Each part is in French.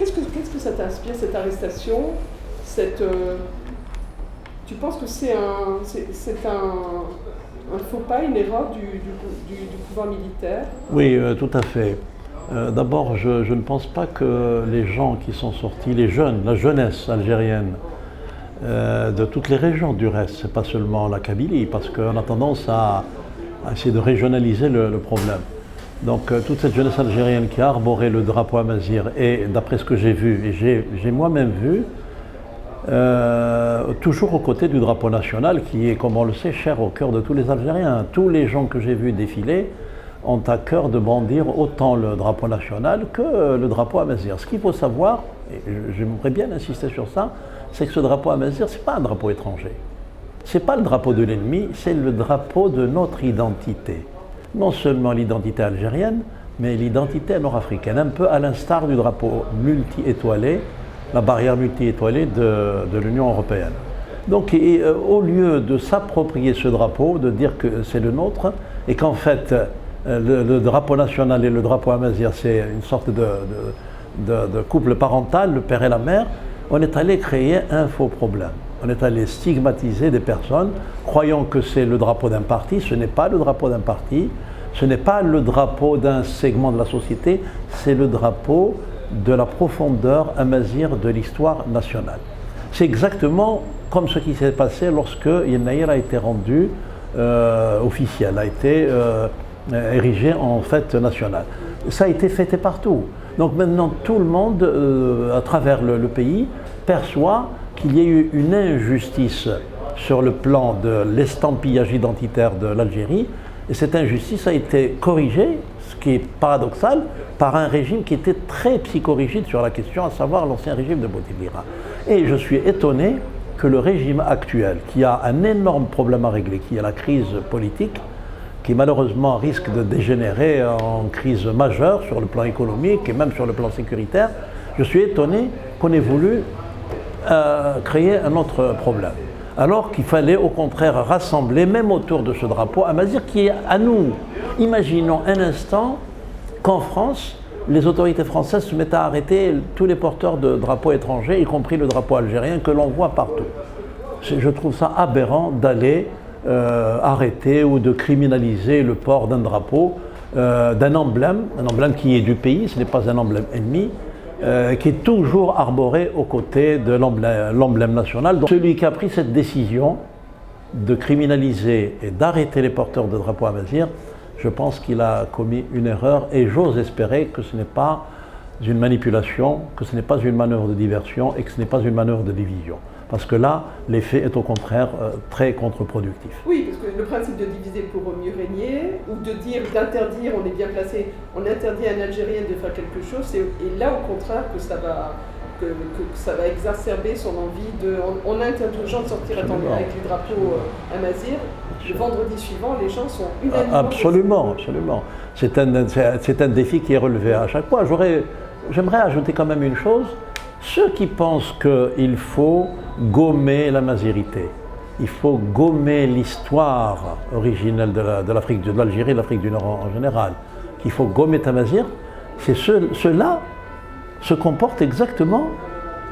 Qu'est-ce que ça t'inspire, cette arrestation, tu penses que c'est un faux pas, une erreur du pouvoir militaire? Oui, tout à fait. D'abord, je ne pense pas que les gens qui sont sortis, les jeunes, la jeunesse algérienne, de toutes les régions du reste, c'est pas seulement la Kabylie, parce qu'on a tendance à essayer de régionaliser le problème. Donc toute cette jeunesse algérienne qui a arboré le drapeau amazigh, et d'après ce que j'ai vu, et j'ai moi-même vu, toujours aux côtés du drapeau national qui est, comme on le sait, cher au cœur de tous les Algériens. Tous les gens que j'ai vus défiler ont à cœur de brandir autant le drapeau national que le drapeau amazigh. Ce qu'il faut savoir, et j'aimerais bien insister sur ça, c'est que ce drapeau amazigh, ce n'est pas un drapeau étranger. Ce n'est pas le drapeau de l'ennemi, c'est le drapeau de notre identité. Non seulement l'identité algérienne, mais l'identité nord-africaine, un peu à l'instar du drapeau multi-étoilé, la barrière multi-étoilée de l'Union européenne. Donc au lieu de s'approprier ce drapeau, de dire que c'est le nôtre, et qu'en fait le drapeau national et le drapeau amazigh, c'est une sorte de couple parental, le père et la mère, on est allé créer un faux problème. On est allé stigmatiser des personnes, croyant que c'est le drapeau d'un parti. Ce n'est pas le drapeau d'un parti, ce n'est pas le drapeau d'un segment de la société, c'est le drapeau de la profondeur amazigh de l'histoire nationale. C'est exactement comme ce qui s'est passé lorsque Yen Nahir a été rendu officiel, a été érigé en fête nationale. Ça a été fêté partout. Donc maintenant tout le monde, à travers le pays, perçoit qu'il y a eu une injustice sur le plan de l'estampillage identitaire de l'Algérie, et cette injustice a été corrigée, ce qui est paradoxal, par un régime qui était très psychorigide sur la question, à savoir l'ancien régime de Bouteflika. Et je suis étonné que le régime actuel, qui a un énorme problème à régler, qui est la crise politique, qui malheureusement risque de dégénérer en crise majeure sur le plan économique et même sur le plan sécuritaire, je suis étonné qu'on ait voulu créer un autre problème. Alors qu'il fallait au contraire rassembler, même autour de ce drapeau amazigh qui est à nous. Imaginons un instant qu'en France, les autorités françaises se mettent à arrêter tous les porteurs de drapeaux étrangers, y compris le drapeau algérien que l'on voit partout. Je trouve ça aberrant d'aller arrêter ou de criminaliser le port d'un drapeau, d'un emblème qui est du pays, ce n'est pas un emblème ennemi, qui est toujours arboré aux côtés de l'emblème national. Donc, celui qui a pris cette décision de criminaliser et d'arrêter les porteurs de drapeaux amazigh, je pense qu'il a commis une erreur et j'ose espérer que ce n'est pas une manipulation, que ce n'est pas une manœuvre de diversion et que ce n'est pas une manœuvre de division. Parce que là, l'effet est au contraire très contre-productif. Oui, parce que le principe de diviser pour mieux régner, ou de dire, d'interdire, on est bien placé, on interdit à un Algérien de faire quelque chose, et là au contraire que ça va exacerber son envie de... On interdit aux gens de sortir avec les drapeaux amazigh. Le vendredi suivant, les gens sont unanimement... Absolument, absolument. C'est un défi qui est relevé à chaque fois. J'aimerais ajouter quand même une chose. Ceux qui pensent qu'il faut gommer la mazirité, il faut gommer l'histoire originelle de l'Afrique, de l'Algérie et de l'Afrique du Nord en général, qu'il faut gommer Tamazigh, c'est ceux-là se comportent exactement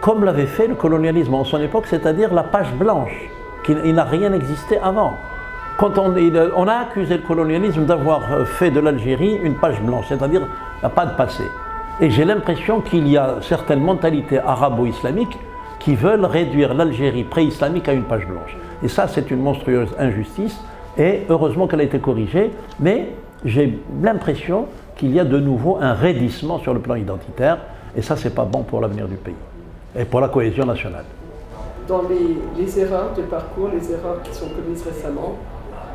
comme l'avait fait le colonialisme en son époque, c'est-à-dire la page blanche, il n'a rien existé avant. Quand on a accusé le colonialisme d'avoir fait de l'Algérie une page blanche, c'est-à-dire il n'y a pas de passé. Et j'ai l'impression qu'il y a certaines mentalités arabo-islamiques qui veulent réduire l'Algérie pré-islamique à une page blanche. Et ça, c'est une monstrueuse injustice, et heureusement qu'elle a été corrigée, mais j'ai l'impression qu'il y a de nouveau un raidissement sur le plan identitaire, et ça, c'est pas bon pour l'avenir du pays, et pour la cohésion nationale. Dans les erreurs de parcours, les erreurs qui sont commises récemment,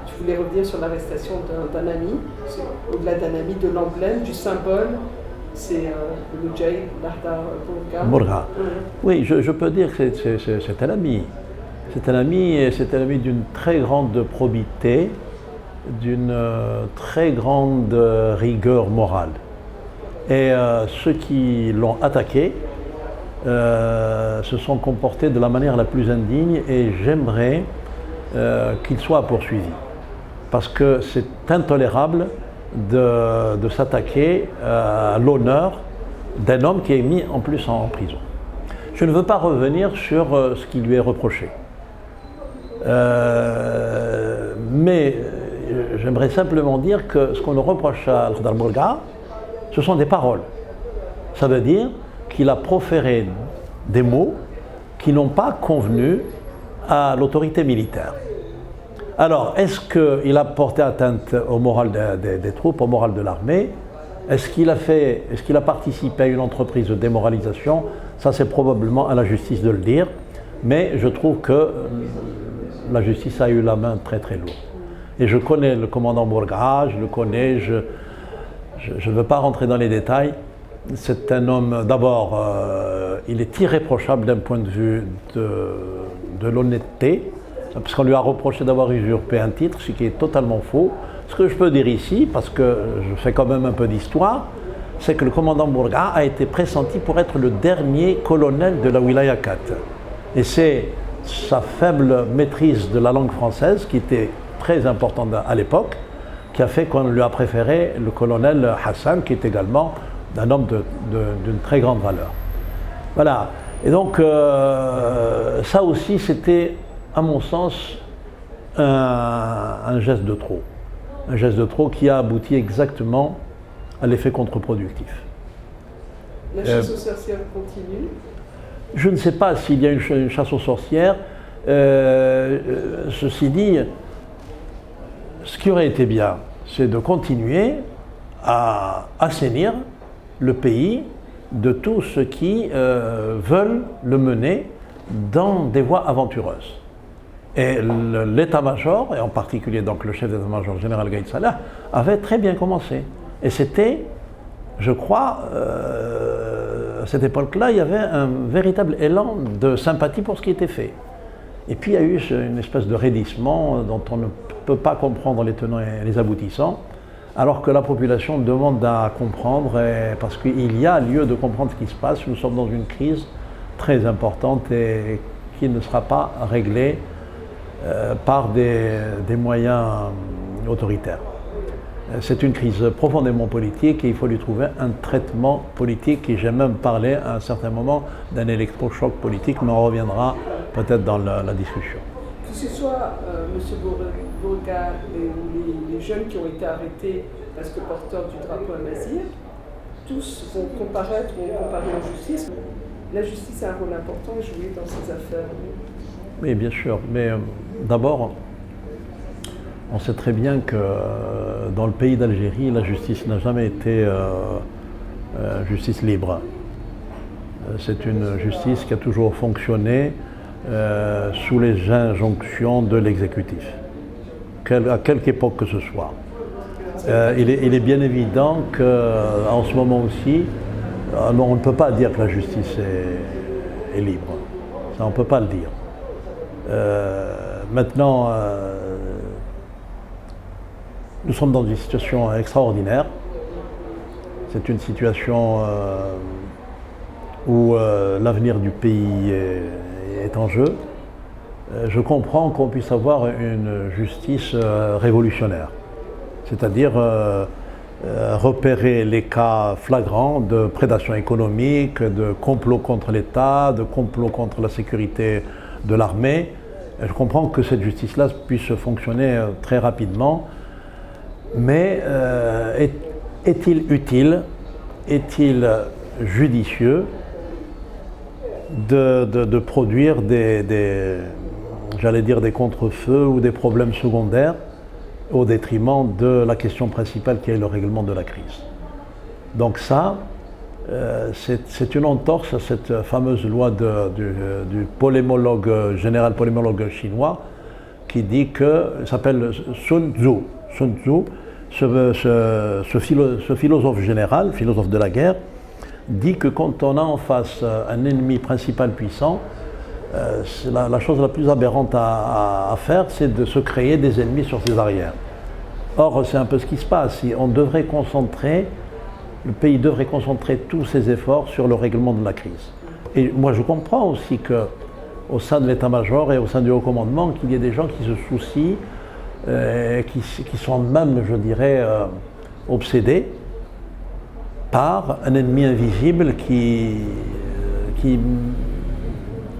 je voulais revenir sur l'arrestation d'un ami, au-delà d'un ami, de l'emblème, du symbole. C'est le Moudjahid Lahda Bourga. Oui, je peux dire que c'est un ami. C'est un ami, et c'est un ami d'une très grande probité, d'une très grande rigueur morale. Et ceux qui l'ont attaqué se sont comportés de la manière la plus indigne, et j'aimerais qu'il soit poursuivi. Parce que c'est intolérable de s'attaquer à l'honneur d'un homme qui est mis en plus en prison. Je ne veux pas revenir sur ce qui lui est reproché. Mais j'aimerais simplement dire que ce qu'on reproche à Al-Khadr Bourga, ce sont des paroles. Ça veut dire qu'il a proféré des mots qui n'ont pas convenu à l'autorité militaire. Alors, est-ce qu'il a porté atteinte au moral des troupes, au moral de l'armée? Est-ce qu'il a participé à une entreprise de démoralisation? Ça, c'est probablement à la justice de le dire, mais je trouve que la justice a eu la main très très lourde. Et je connais le commandant Bourga, je le connais, je ne veux pas rentrer dans les détails. C'est un homme, d'abord, il est irréprochable d'un point de vue de l'honnêteté, parce qu'on lui a reproché d'avoir usurpé un titre, ce qui est totalement faux. Ce que je peux dire ici, parce que je fais quand même un peu d'histoire, c'est que le commandant Bourga a été pressenti pour être le dernier colonel de la Wilaya 4. Et c'est sa faible maîtrise de la langue française, qui était très importante à l'époque, qui a fait qu'on lui a préféré le colonel Hassan, qui est également un homme d'une très grande valeur. Voilà. Et donc, ça aussi, c'était, à mon sens, un geste de trop. Un geste de trop qui a abouti exactement à l'effet contre-productif. La chasse aux sorcières continue? Je ne sais pas s'il y a une chasse aux sorcières. Ceci dit, ce qui aurait été bien, c'est de continuer à assainir le pays de tous ceux qui veulent le mener dans des voies aventureuses. Et l'état-major, et en particulier donc le chef d'état-major général Gaïd Salah, avait très bien commencé. Et c'était, je crois, à cette époque-là, il y avait un véritable élan de sympathie pour ce qui était fait. Et puis il y a eu une espèce de raidissement dont on ne peut pas comprendre les tenants et les aboutissants, alors que la population demande à comprendre, parce qu'il y a lieu de comprendre ce qui se passe. Nous sommes dans une crise très importante et qui ne sera pas réglée par des moyens autoritaires. C'est une crise profondément politique et il faut lui trouver un traitement politique, et j'ai même parlé à un certain moment d'un électrochoc politique, mais on reviendra peut-être dans la discussion. Que ce soit M. Bourga et les jeunes qui ont été arrêtés parce que porteurs du drapeau amazigh, tous vont comparer en justice. La justice a un rôle important à jouer dans ces affaires. Oui, bien sûr, mais d'abord, on sait très bien que dans le pays d'Algérie, la justice n'a jamais été justice libre. C'est une justice qui a toujours fonctionné sous les injonctions de l'exécutif, à quelque époque que ce soit. Il est bien évident qu'en ce moment aussi, on ne peut pas dire que la justice est libre. Ça, on ne peut pas le dire. Maintenant, nous sommes dans une situation extraordinaire. C'est une situation où l'avenir du pays est en jeu. Je comprends qu'on puisse avoir une justice révolutionnaire, c'est-à-dire repérer les cas flagrants de prédation économique, de complot contre l'État, de complot contre la sécurité de l'armée. Je comprends que cette justice-là puisse fonctionner très rapidement, mais est-il utile, est-il judicieux de produire j'allais dire des contre-feux ou des problèmes secondaires au détriment de la question principale qui est le règlement de la crise? Donc ça, c'est une entorse à cette fameuse loi du polémologue, général polémologue chinois, qui dit que, s'appelle Sun Tzu. Sun Tzu, ce philosophe général, philosophe de la guerre, dit que quand on a en face un ennemi principal puissant, la chose la plus aberrante à faire, c'est de se créer des ennemis sur ses arrières. Or, c'est un peu ce qui se passe. Le pays devrait concentrer tous ses efforts sur le règlement de la crise. Et moi, je comprends aussi qu'au sein de l'état-major et au sein du haut commandement, qu'il y ait des gens qui se soucient, qui sont même, je dirais, obsédés par un ennemi invisible qui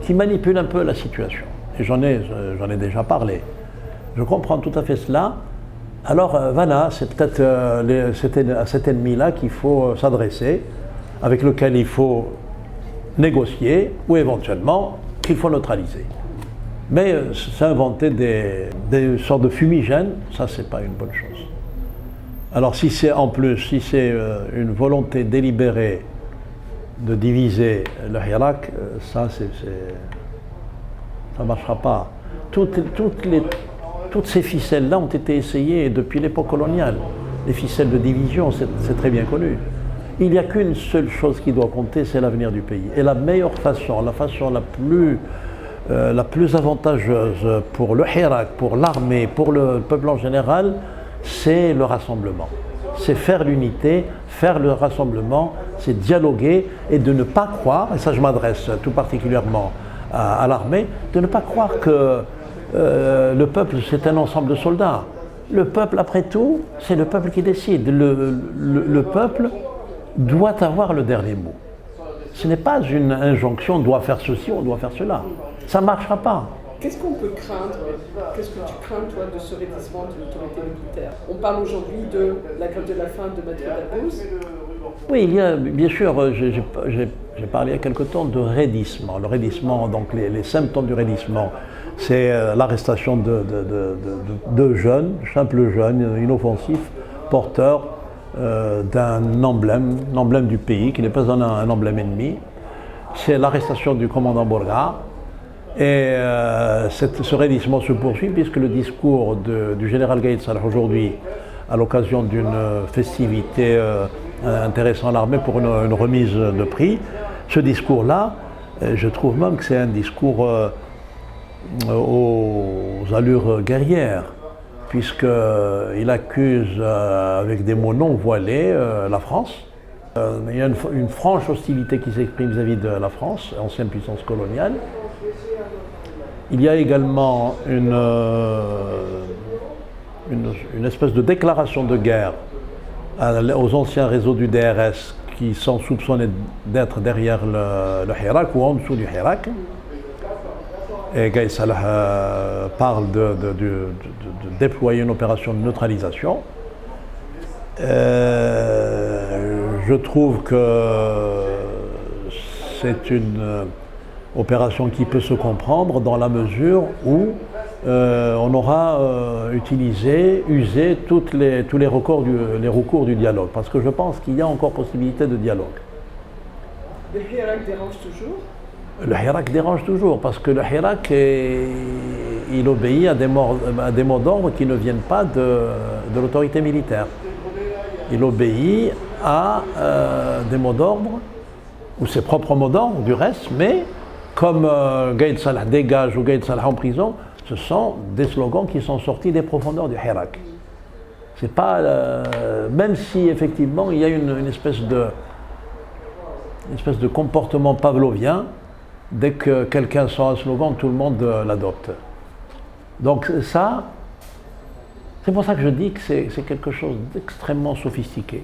manipule un peu la situation. Et j'en ai déjà parlé. Je comprends tout à fait cela. Alors voilà, c'est peut-être à cet ennemi-là qu'il faut s'adresser, avec lequel il faut négocier ou éventuellement qu'il faut neutraliser. Mais s'inventer des sortes de fumigènes, ça c'est pas une bonne chose. Alors si c'est une volonté délibérée de diviser le Hirak, ça marchera pas. Toutes ces ficelles-là ont été essayées depuis l'époque coloniale. Les ficelles de division, c'est très bien connu. Il n'y a qu'une seule chose qui doit compter, c'est l'avenir du pays. Et la meilleure façon, la façon la plus avantageuse pour le Hirak, pour l'armée, pour le peuple en général, c'est le rassemblement. C'est faire l'unité, faire le rassemblement, c'est dialoguer et de ne pas croire, et ça je m'adresse tout particulièrement à l'armée, de ne pas croire que le peuple c'est un ensemble de soldats. Le peuple, après tout, c'est le peuple qui décide. Le peuple doit avoir le dernier mot. Ce n'est pas une injonction, on doit faire ceci, on doit faire cela. Ça ne marchera pas. Qu'est-ce qu'on peut craindre? Qu'est-ce que tu crains, toi, de ce raidissement de l'autorité militaire? On parle aujourd'hui de la grève de la faim de Maître Dabbous. Oui, il y a, bien sûr, j'ai parlé il y a quelque temps de raidissement. Le raidissement, donc les symptômes du raidissement, c'est l'arrestation de jeunes, simples jeunes, inoffensifs, porteurs d'un emblème du pays, qui n'est pas un emblème ennemi. C'est l'arrestation du commandant Bourga. Et ce raidissement se poursuit puisque le discours du général Gaïd Salah aujourd'hui, à l'occasion d'une festivité intéressant l'armée pour une remise de prix, ce discours-là, je trouve même que c'est un discours aux allures guerrières, puisqu'il accuse avec des mots non voilés la France. Il y a une franche hostilité qui s'exprime vis-à-vis de la France, ancienne puissance coloniale. Il y a également une espèce de déclaration de guerre aux anciens réseaux du DRS qui sont soupçonnés d'être derrière le Hirak ou en dessous du Hirak. Et Gaïd Salah parle de déployer une opération de neutralisation. Je trouve que c'est une opération qui peut se comprendre dans la mesure où on aura usé tous les recours du dialogue, parce que je pense qu'il y a encore possibilité de dialogue. Le Hirak dérange toujours? Le Hirak dérange toujours, parce que le Hirak il obéit à des mots d'ordre qui ne viennent pas de l'autorité militaire. Il obéit à des mots d'ordre, ou ses propres mots d'ordre du reste, mais comme Gaïd Salah dégage ou Gaïd Salah en prison, ce sont des slogans qui sont sortis des profondeurs du Hirak. C'est pas, même si effectivement il y a une espèce de comportement pavlovien, dès que quelqu'un sort un slogan, tout le monde l'adopte. Donc ça, c'est pour ça que je dis que c'est quelque chose d'extrêmement sophistiqué.